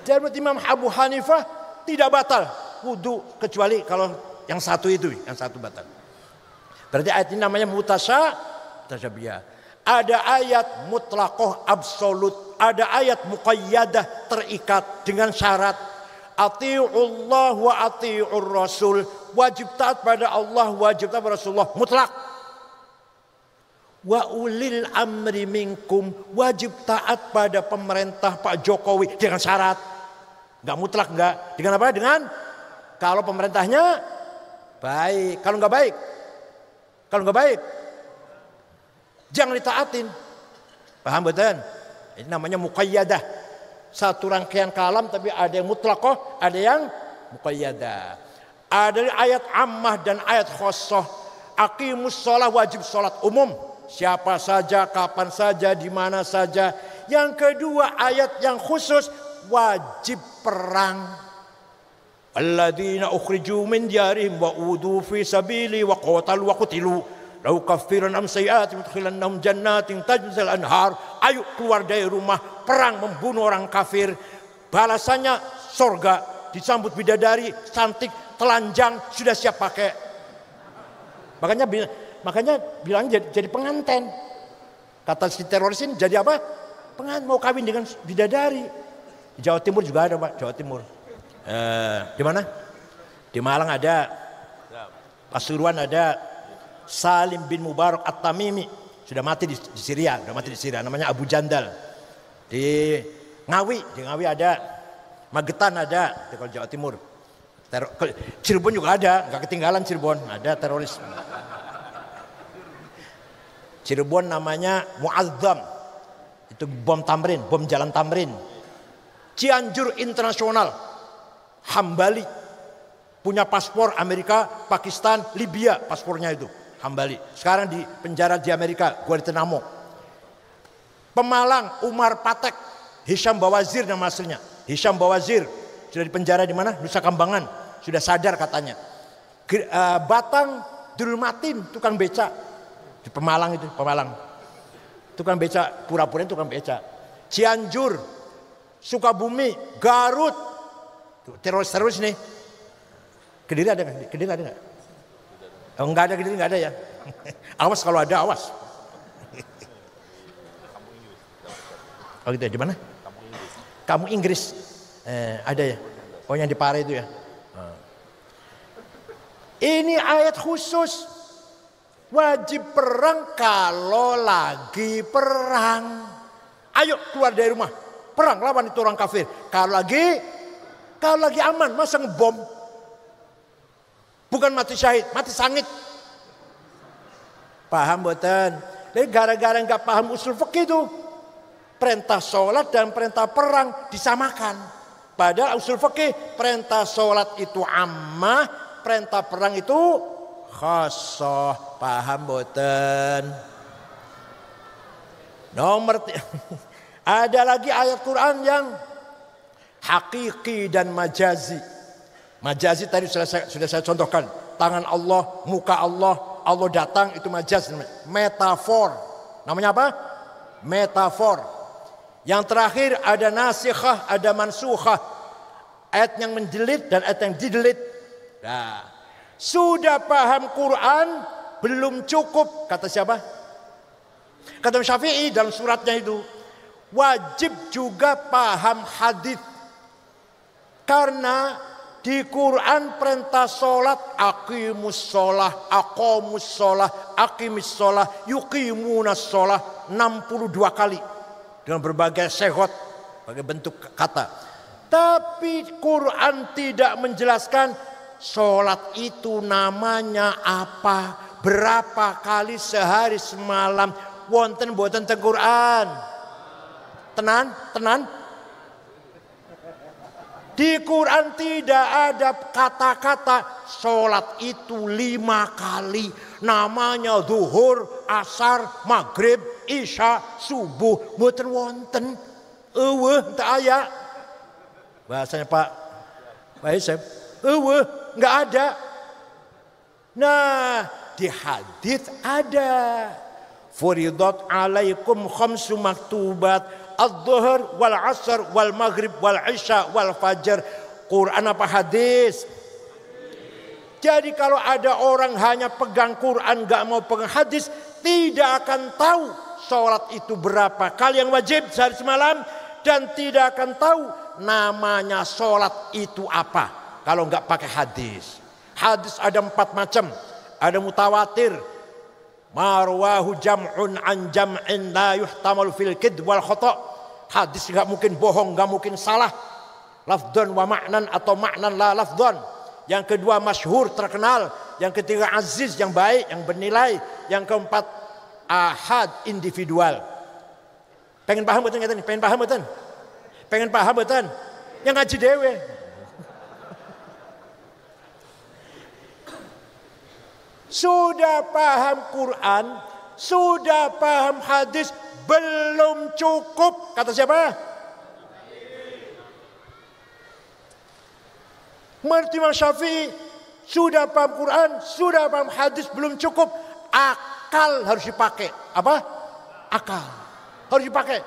Jadi Imam Abu Hanifah tidak batal wudu kecuali kalau yang satu itu, yang satu batal. Berarti ayat ini namanya mutasyabihah. Ada ayat mutlaqah absolut, ada ayat muqayyadah terikat dengan syarat. Ati'ullah wa ati'ur rasul, wajib taat pada Allah, wajib taat pada Rasulullah, mutlak. Wa ulil amri minkum, wajib taat pada pemerintah Pak Jokowi dengan syarat. Enggak mutlak enggak. Dengan apa? Dengan kalau pemerintahnya baik, kalau enggak baik. Kalau enggak baik, jangan ditaatin. Paham betul? Ini namanya muqayyadah. Satu rangkaian kalam tapi ada yang mutlaqah, ada yang muqayyadah. Ada ayat ammah dan ayat khossah. Aqimus shalah, wajib salat umum. Siapa saja, kapan saja, di mana saja. Yang kedua ayat yang khusus, wajib perang. Alladzina ukhriju min diyarihim wa udu fi sabili wa qatalu wa qutilu law kaffiran am sayyi'atihim udkhilannahum jannatin tajri al-anhar. Ayo keluar dari rumah, perang membunuh orang kafir, balasannya surga, disambut bidadari cantik, telanjang, sudah siap pakai. Makanya bilang jadi pengantin. Kata si teroris ini jadi apa? Pengantin, mau kawin dengan bidadari. Di Jawa Timur juga ada Pak, Jawa Timur. Di mana? Di Malang ada, Pasuruan ada, Salim bin Mubarak At-Tamimi sudah mati di Syria, namanya Abu Jandal. Di Ngawi ada, Magetan ada, di Jawa Timur. Cirebon juga ada, nggak ketinggalan Cirebon, ada teroris. Cirebon namanya Muazzam, itu bom Tamrin, bom jalan Tamrin. Cianjur Internasional, Hambali, punya paspor Amerika, Pakistan, Libya paspornya itu, Hambali. Sekarang di penjara di Amerika, Guantanamo. Pemalang, Umar Patek, Hisham Bawazir nama aslinya. Hisham Bawazir sudah di penjara di mana? Nusa Kambangan, sudah sadar katanya. Batang, Dul Matin, tukang beca di Pemalang itu, Pemalang. Tukang beca, pura-pura tukang beca. Cianjur, Sukabumi, Garut, teroris nih. Kediri ada nggak? Kediri ada nggak? Oh, nggak ada Kediri, nggak ada ya. Awas kalau ada, awas. Oh gitu ya, di mana? Kamu Inggris. Ada ya? Oh yang di Pare itu ya. Ini ayat khusus. Wajib perang kalau lagi perang. Ayo keluar dari rumah. Perang lawan itu orang kafir. Kalau lagi aman, masa ngebom? Bukan mati syahid, mati sangit. Paham boten? Jadi gara-gara nggak paham usul fikih itu, perintah sholat dan perintah perang disamakan. Padahal usul fikih perintah sholat itu ammah, perintah perang itu khassah. Paham boten? Nomor ada lagi ayat Quran yang hakiki dan majazi. Majazi tadi sudah saya contohkan. Tangan Allah, muka Allah, Allah datang, itu majaz. Metafor. Namanya apa? Metafor. Yang terakhir ada nasikhah, ada mansukhah. Ayat yang menjelit dan ayat yang didelit. Nah, sudah paham Quran belum cukup. Kata siapa? Kata Syafi'i dalam suratnya itu. Wajib juga paham hadis. Karena di Quran perintah sholat, aqimus sholah, aqamus sholah, aqimis sholah, yuqimunas sholah 62 kali. Dengan berbagai segot, berbagai bentuk kata. Tapi Quran tidak menjelaskan sholat itu namanya apa, berapa kali sehari semalam. Wonten boten teng Quran. Tenan. Di Quran tidak ada kata-kata sholat itu 5 kali. Namanya zuhur, asar, maghrib, isya, subuh. Mboten wonten. Tak aya. Bahasanya Pak Yusuf. Nggak ada. Nah, di hadis ada. Furidat alaikum khamsu maktubat. Adh-dhuhr wal asr wal maghrib wal isya wal fajr. Quran apa hadis? Jadi kalau ada orang hanya pegang Quran gak mau pegang hadis, tidak akan tahu sholat itu berapa kali yang wajib sehari semalam, dan tidak akan tahu namanya sholat itu apa kalau gak pakai hadis. Hadis ada 4 macam. Ada mutawatir, marwahu jam'un an jam'in la yuhtamalu fil kid wal khata'. Hadis gak mungkin bohong, gak mungkin salah. Lafdhan wa ma'nan atau ma'nan la lafdhan. Yang kedua masyhur, terkenal. Yang ketiga aziz, yang baik, yang bernilai. Yang keempat ahad, individual. Pengen paham betul nggak? Pengen paham betul? Yang ngaji dewe. Sudah paham Quran, sudah paham hadis, belum cukup. Kata siapa? Menurut Imam Syafi'i, sudah paham Quran, sudah paham hadis, belum cukup. Akal harus dipakai. Apa? Akal harus dipakai.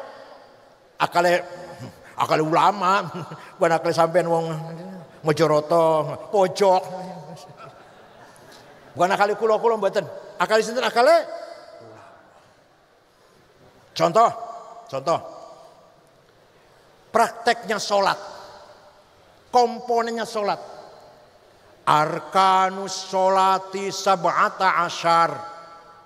Akal ulama, bukan akal sampean wong Mojoroto, pojok. Bukan akal kulo mboten. Akal sinten akale? Contoh. Prakteknya sholat. Komponennya sholat. Arkanus sholati sab'ata asyar.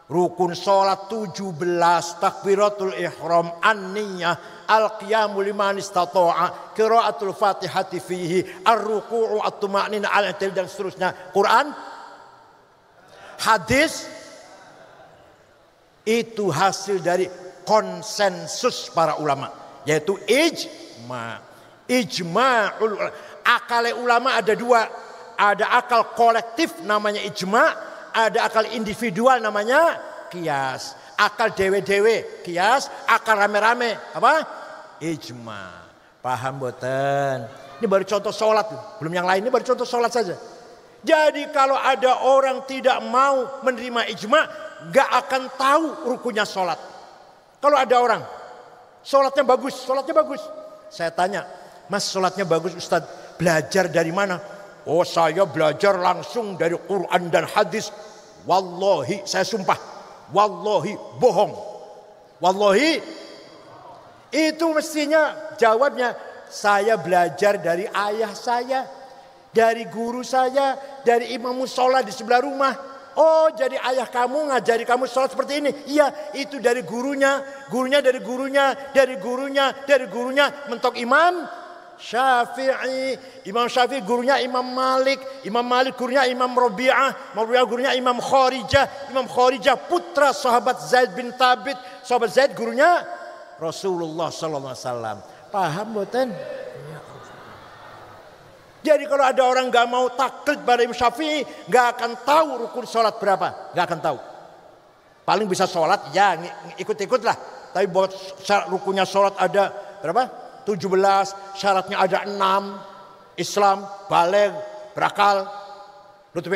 Rukun sholat 17. Takbiratul ihram. An-niyah. Al-qiyamu liman istata'a. Qiraatul fatihati fihi. Ar-ruku'u at-tuma'nina al-i'tidal dan seterusnya. Quran. Hadis. Itu hasil dari konsensus para ulama. Yaitu ijma. Ijma'ul ulama. Akal ulama ada 2. Ada akal kolektif namanya ijma, ada akal individual namanya qiyas. Akal dewe-dewe qiyas, akal rame-rame apa? Ijma. Paham boten? Ini baru contoh sholat, belum yang lain, ini baru contoh sholat saja. Jadi kalau ada orang tidak mau menerima ijma, gak akan tahu rukunnya sholat. Kalau ada orang sholatnya bagus. Saya tanya, Mas sholatnya bagus Ustadz, belajar dari mana? Oh saya belajar langsung dari Quran dan hadis. Wallahi saya sumpah. Wallahi bohong. Wallahi itu mestinya jawabnya saya belajar dari ayah saya, dari guru saya, dari imam musola di sebelah rumah. Oh jadi ayah kamu ngajari kamu sholat seperti ini. Iya itu dari gurunya, gurunya dari gurunya, dari gurunya, dari gurunya. Mentok Imam Syafi'i, Imam Syafi'i gurunya Imam Malik, Imam Malik gurunya Imam Rabi'ah, Rabi'ah gurunya Imam Kharijah, Imam Kharijah putra sahabat Zaid bin Thabit, sahabat Zaid gurunya Rasulullah sallallahu alaihi wasallam. Paham boten? Jadi kalau ada orang nggak mau taklid pada Imam Syafi'i, nggak akan tahu rukun sholat berapa, nggak akan tahu. Paling bisa sholat ya ikut-ikut lah. Tapi buat syarat rukunnya sholat ada berapa? 17, syaratnya ada 6. Islam, baligh, berakal, nutupi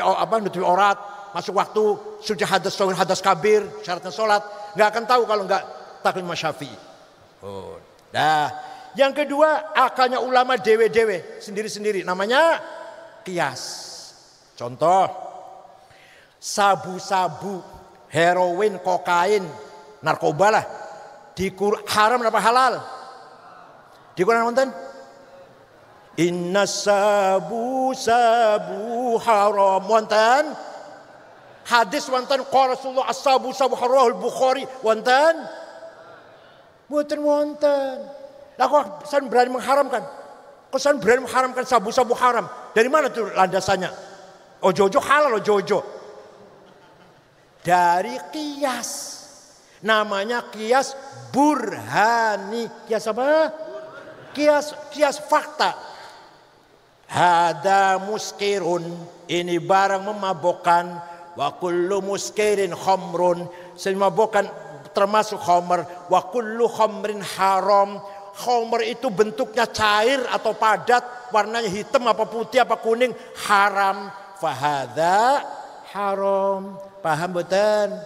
aurat, masuk waktu, suci hadas kabir, syaratnya sholat. Nggak akan tahu kalau nggak taklid Imam Syafi'i. Oh, dah. Yang kedua, akalnya ulama dewe-dewe, sendiri-sendiri. Namanya kias. Contoh, sabu-sabu, heroin, kokain, narkoba lah. Haram apa halal? Di Quran nonton? Inna sabu haram. Wonten hadis wonten qala Rasulullah as-sabu haram Bukhari wonten? Mboten wonten. Lah kok saya berani mengharamkan? Kok saya berani mengharamkan sabu-sabu haram? Dari mana tuh landasannya? Ojo-ojo halal, ojo-ojo. Dari kias. Namanya kias burhani. Kias apa? Kias fakta. Hada muskirun. Ini barang memabokkan. Wa kullu muskirin khamrun. Memabokkan termasuk khamr. Wa kullu khamrin haram. Khamr itu bentuknya cair atau padat, warnanya hitam apa putih apa kuning, haram. Fahadha haram. Paham betul?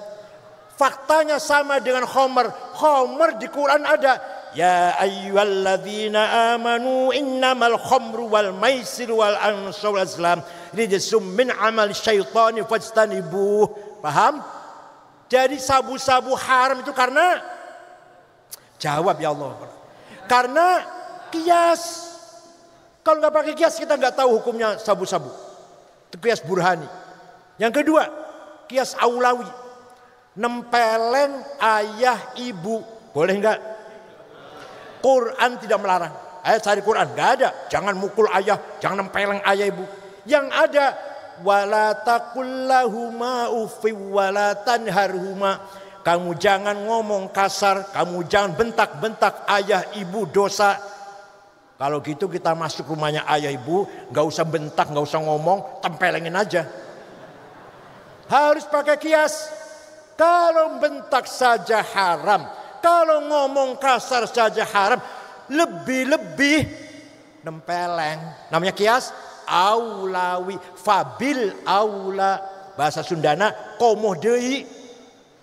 Faktanya sama dengan khamr. Khamr di Quran ada. Ya ayyuhalladzina amanu innamal khamru wal maisir wal ansab wal azlam rijsum min amal syaitani fajtanibuh. Paham? Jadi sabu-sabu haram itu karena jawab ya Allah. Karena kias. Kalau nggak pakai kias kita nggak tahu hukumnya sabu-sabu. Itu kias burhani. Yang kedua, kias aulawi. Nempeleng ayah ibu. Boleh nggak? Quran tidak melarang. Ayat cari Quran nggak ada. Jangan mukul ayah, jangan nempeleng ayah ibu. Yang ada wala taqullahuma uffi wala tanharhuma. Kamu jangan ngomong kasar, kamu jangan bentak-bentak ayah ibu dosa. Kalau gitu kita masuk rumahnya ayah ibu, nggak usah bentak, nggak usah ngomong, tempelengin aja. Harus pakai kias. Kalau bentak saja haram, kalau ngomong kasar saja haram, lebih-lebih nempeleng. Namanya kias aulawi, fabil aula. Bahasa Sundana komoh deui.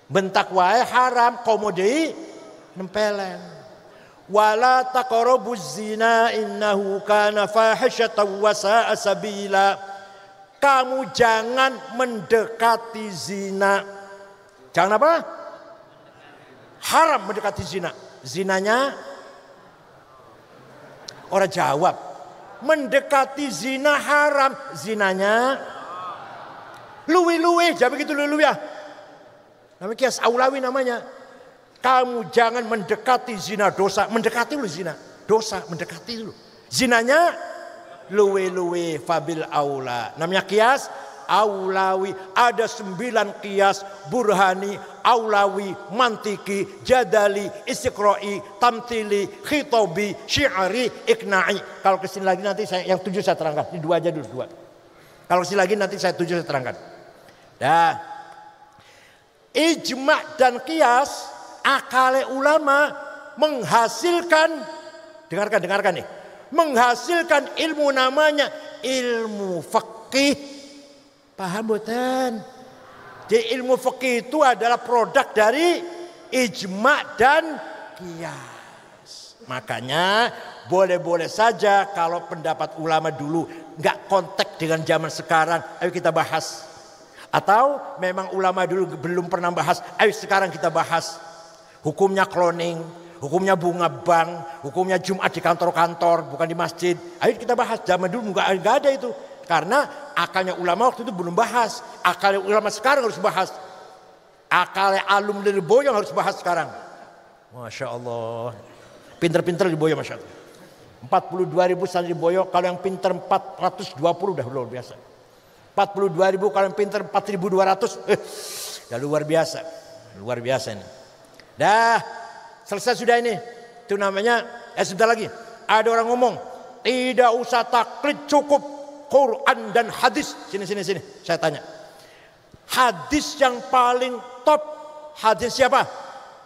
Bentak wae haram, komodei nempeleng. Wala taqrabuz zina innahu kana fahisyatan wa sa'a sabila. Kamu jangan mendekati zina. Jangan apa? Haram mendekati zina. Zinanya orang jawab. Mendekati zina haram, zinanya luwi-luwi, jangan begitu luwi ya. Namanya kias aulawi namanya. Kamu jangan mendekati zina dosa. Mendekati dulu zina. Dosa mendekati dulu. Zinanya luwe-luwe fabil aula. Namanya kias aulawi. Ada 9 kias burhani, aulawi, mantiki, jadali, istiqra'i, tamtili, khitobi, syi'ari, ikna'i. Kalau kesini lagi nanti yang 7 saya terangkan. Ini 2 aja dulu 2. Kalau kesini lagi nanti saya 7 saya terangkan. Dah. Ijma' dan kias akale ulama menghasilkan, dengarkan nih, menghasilkan ilmu namanya ilmu fikih. Paham bukan? Jadi ilmu fikih itu adalah produk dari ijma' dan kias. Makanya boleh-boleh saja kalau pendapat ulama dulu nggak kontak dengan zaman sekarang, ayo kita bahas. Atau memang ulama dulu belum pernah bahas, ayo sekarang kita bahas. Hukumnya cloning, hukumnya bunga bank, hukumnya Jumat di kantor-kantor, bukan di masjid. Ayo kita bahas, zaman dulu nggak ada itu. Karena akalnya ulama waktu itu belum bahas. Akalnya ulama sekarang harus bahas. Akalnya alum dari Boyong harus bahas sekarang. Masya Allah. Pinter-pinter di Boyong, Masya Allah. 42.000 santri di Boyong. Kalau yang pinter 420 udah luar biasa. 42.000 kalau yang pinter 4.200. Ya luar biasa. Luar biasa ini. Dah selesai sudah ini. Itu namanya, sebentar lagi. Ada orang ngomong, tidak usah taklid, cukup Quran dan hadis. Sini. Saya tanya. Hadis yang paling top, hadis siapa?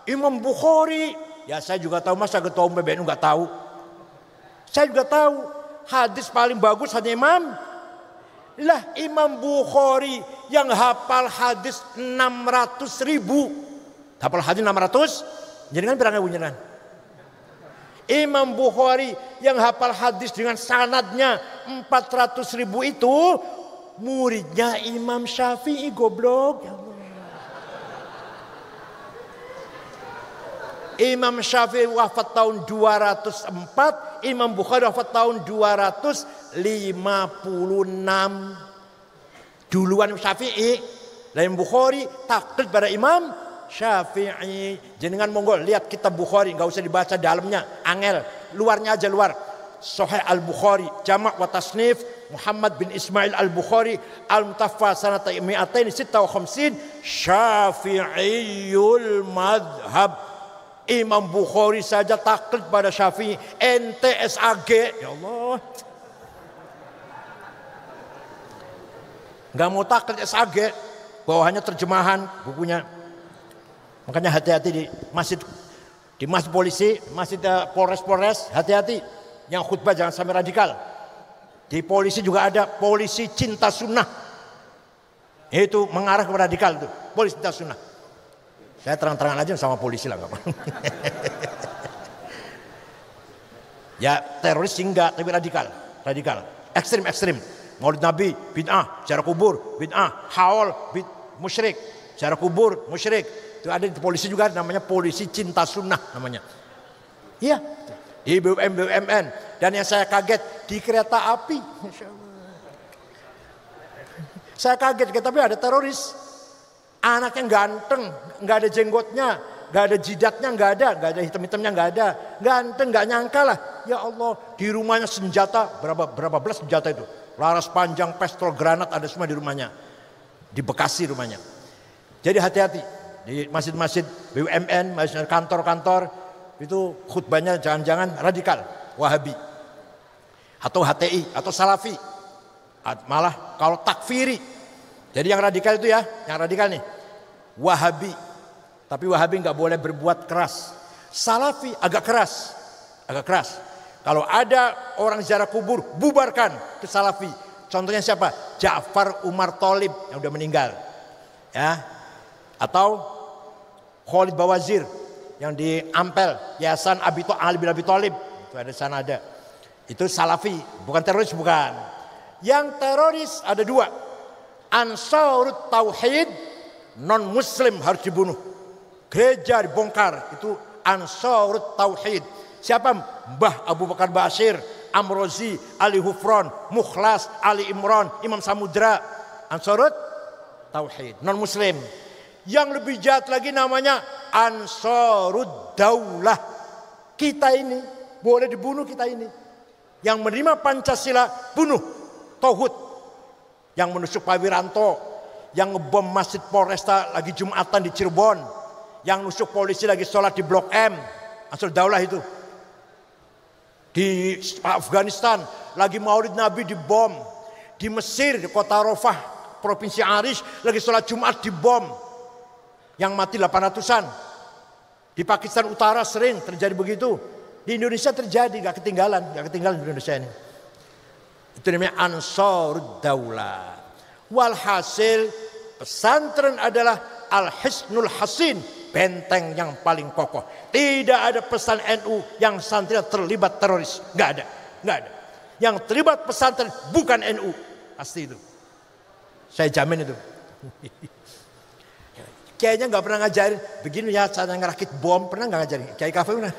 Imam Bukhari. Ya saya juga tahu, masa ketua umum PBNU nggak tahu? Saya juga tahu. Hadis paling bagus hanya Imam. Lah Imam Bukhari yang hafal hadis 600.000. Hafal hadis 600. Jadi kan berangkat bunyian. Imam Bukhari yang hafal hadis dengan sanadnya 400.000 itu muridnya Imam Syafi'i, goblok. Imam Syafi'i wafat tahun 204, Imam Bukhari wafat tahun 256. Duluan Syafi'i, lain Bukhari taklid pada Imam Syafi'i. Jangan monggo lihat kitab Bukhari, nggak usah dibaca dalamnya, angel, luarnya aja luar. Sahih Al-Bukhari, Jama' wa Tasnif Muhammad bin Ismail Al-Bukhari, Al-Mutaffa sanata 256, Syafi'iyul madhab. Imam Bukhari saja taklid pada Syafi'i. NTSAG, ya Allah. Nggak mau taklid SAG, bawahannya terjemahan bukunya. Makanya hati-hati di masjid polisi, masjid Polres, hati-hati. Yang khutbah jangan sampai radikal. Di polisi juga ada polisi cinta sunnah. Itu mengarah ke radikal itu, polisi cinta sunnah. Saya terang-terangan aja sama polisi lah, apa. Ya teroris enggak, tapi radikal, ekstrim. Maulid Nabi, bid'ah, ziarah kubur, bid'ah, haul, musyrik, ziarah kubur, musyrik. Itu ada di polisi juga namanya polisi cinta sunnah namanya. Iya, di BUMN. Dan yang saya kaget di kereta api. Saya kaget, tapi ada teroris. Anaknya ganteng, nggak ada jenggotnya, nggak ada jidatnya, nggak ada hitam-hitamnya, nggak ada. Ganteng, nggak nyangka lah. Ya Allah, di rumahnya senjata, berapa belas senjata itu. Laras panjang, pistol, granat ada semua di rumahnya. Di Bekasi rumahnya. Jadi hati-hati. Di masjid-masjid BUMN, masjid kantor-kantor itu khutbahnya jangan-jangan radikal, Wahabi atau HTI atau Salafi, malah kalau takfiri. Jadi yang radikal itu ya, yang radikal nih Wahabi, tapi Wahabi nggak boleh berbuat keras. Salafi agak keras. Kalau ada orang ziarah kubur, bubarkan ke Salafi. Contohnya siapa? Ja'far Umar Tholib yang udah meninggal, ya. Atau Khalid Bawazir yang di Ampel, Yayasan Ali bin Abi Tholib, itu ada sana ada. Itu Salafi, bukan teroris, bukan. Yang teroris ada dua. Ansarut Tauhid, non Muslim harus dibunuh. Gereja dibongkar, itu Ansarut Tauhid. Siapa? Mbah Abu Bakar Bashir, Amrozi, Ali Hufron, Mukhlas, Ali Imran, Imam Samudra. Ansarut Tauhid, non Muslim. Yang lebih jahat lagi namanya Ansarud Daulah. Kita ini boleh dibunuh, kita ini. Yang menerima Pancasila bunuh. Tauhid. Yang menusuk Pak Wiranto, yang ngebom Masjid Polresta lagi Jumatan di Cirebon, yang nusuk polisi lagi sholat di Blok M, Ansarud Daulah itu. Di Afghanistan lagi Maulid Nabi dibom. Di Mesir di kota Rafah, Provinsi Arish lagi sholat Jumat dibom. Yang mati 800-an. Di Pakistan Utara sering terjadi begitu. Di Indonesia terjadi, gak ketinggalan di Indonesia ini. Itu namanya Ansarud Daulah. Walhasil pesantren adalah Al-Hisnul Hasin, benteng yang paling kokoh. Tidak ada pesan NU yang santrinya terlibat teroris, gak ada. yang terlibat pesantren bukan NU. Pasti itu. Saya jamin itu. Kayaknya nggak pernah ngajarin begini ya cara ngerakit bom, pernah nggak ngajarin? Kiai Kafe pernah.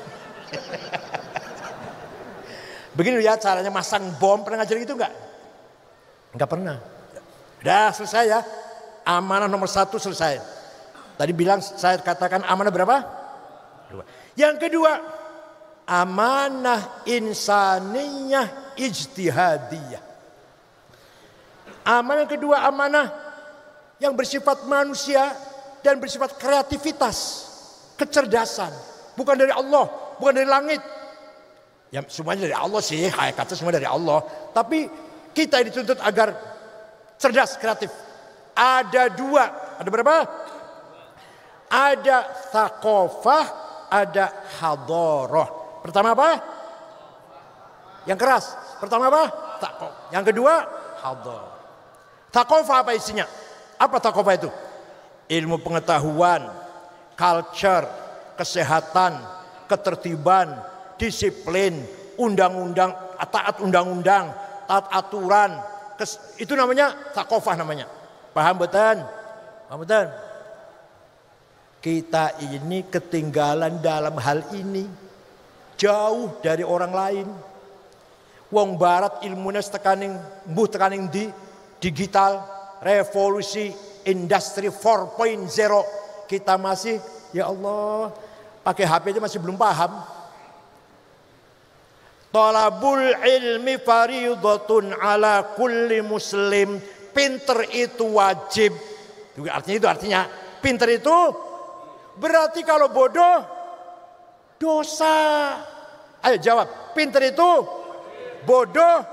Begini ya caranya masang bom, pernah ngajarin itu nggak? Nggak pernah. Udah selesai ya. Amanah nomor 1 selesai. Tadi bilang saya katakan amanah berapa? 2. Yang kedua, amanah insaniyah ijtihadiyah. Amanah yang kedua, amanah yang bersifat manusia dan bersifat kreativitas, kecerdasan. Bukan dari Allah, bukan dari langit. Ya semuanya dari Allah sih, hakikatnya semua dari Allah. Tapi kita dituntut agar cerdas, kreatif. Ada 2, ada berapa? Ada thaqafah, ada hadharah. Pertama apa? Yang keras. Pertama apa? Thaqafah. Yang kedua, hadharah. Thaqafah apa isinya? Apa thaqafah itu? Ilmu pengetahuan, culture, kesehatan, ketertiban, disiplin, undang-undang, taat undang-undang, taat aturan. Itu namanya thaqafah namanya. Paham betul? Paham betul? Kita ini ketinggalan dalam hal ini. Jauh dari orang lain. Wong barat ilmunya tekaning di digital, revolusi, industri 4.0. Kita masih, ya Allah, pakai HP aja masih belum paham. Talabul ilmi faridatun ala kulli muslim. Pinter itu wajib. Artinya itu artinya pinter itu berarti kalau bodoh dosa. Ayo jawab. Pinter itu bodoh